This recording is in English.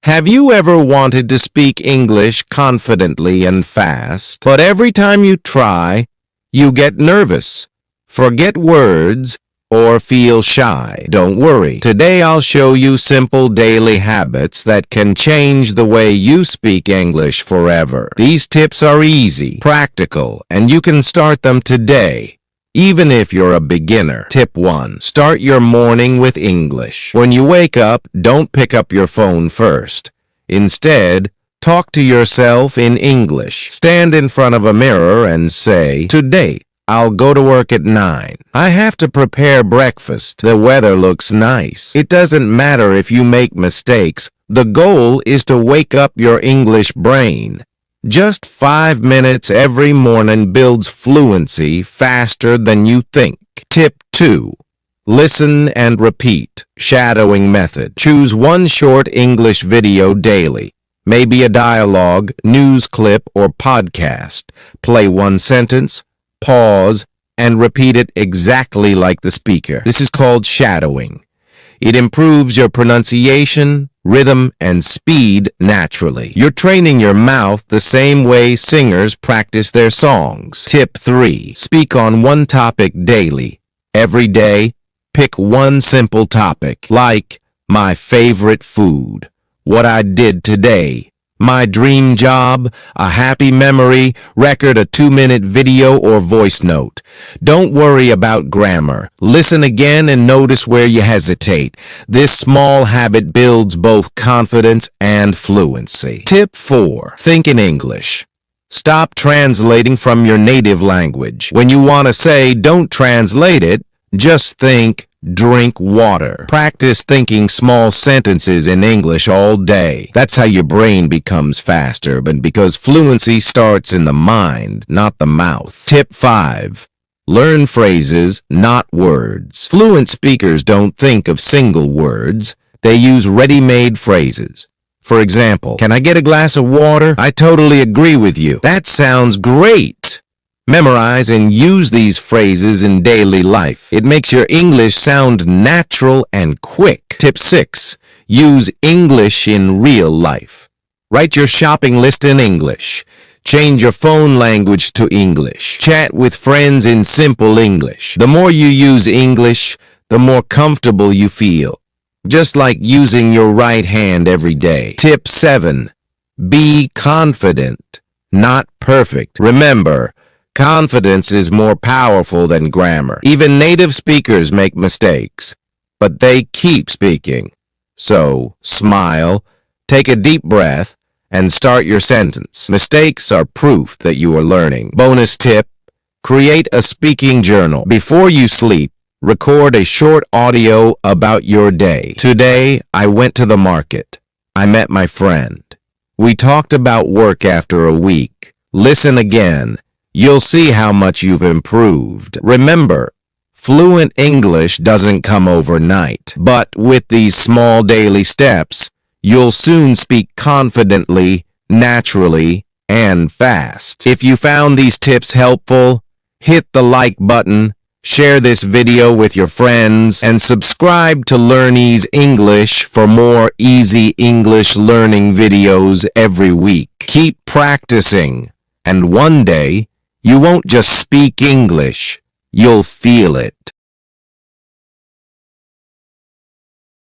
Have you ever wanted to speak English confidently and fast, but every time you try, you get nervous, forget words, or feel shy? Don't worry. Today I'll show you simple daily habits that can change the way you speak English forever. These tips are easy, practical, and you can start them today, even if you're a beginner. Tip 1. Start your morning with English. When you wake up, don't pick up your phone first. Instead, talk to yourself in English. Stand in front of a mirror and say, "Today, I'll go to work at 9. I have to prepare breakfast. The weather looks nice." It doesn't matter if you make mistakes. The goal is to wake up your English brain. Just 5 minutes every morning builds fluency faster than you think. Tip 2. Listen and repeat. Shadowing method. Choose one short English video daily. Maybe a dialogue, news clip, or podcast. Play one sentence, pause, and repeat it exactly like the speaker. This is called shadowing. It improves your pronunciation, rhythm, and speed naturally. You're training your mouth the same way singers practice their songs. Tip 3. Speak on one topic daily. Every day, pick one simple topic, like my favorite food, what I did today, my dream job, a happy memory, record a 2-minute video or voice note. Don't worry about grammar. Listen again and notice where you hesitate. This small habit builds both confidence and fluency. Tip 4. Think in English. Stop translating from your native language. When you want to say, don't translate it, just think, drink water. Practice thinking small sentences in English all day. That's how your brain becomes faster, but because fluency starts in the mind, not the mouth. Tip 5. Learn phrases, not words. Fluent speakers don't think of single words. They use ready-made phrases. For example, "Can I get a glass of water?" "I totally agree with you." "That sounds great." Memorize and use these phrases in daily life. It makes your English sound natural and quick. Tip 6. Use English in real life. Write your shopping list in English. Change your phone language to English. Chat with friends in simple English. The more you use English, the more comfortable you feel. Just like using your right hand every day. Tip 7. Be confident, not perfect. Remember, confidence is more powerful than grammar. Even native speakers make mistakes, but they keep speaking. So, smile, take a deep breath, and start your sentence. Mistakes are proof that you are learning. Bonus tip, create a speaking journal. Before you sleep, record a short audio about your day. "Today, I went to the market. I met my friend. We talked about work after a week." Listen again. You'll see how much you've improved. Remember, fluent English doesn't come overnight, but with these small daily steps, you'll soon speak confidently, naturally, and fast. If you found these tips helpful, hit the like button, share this video with your friends, and subscribe to LearnEase English for more easy English learning videos every week. Keep practicing, and one day, you won't just speak English, you'll feel it.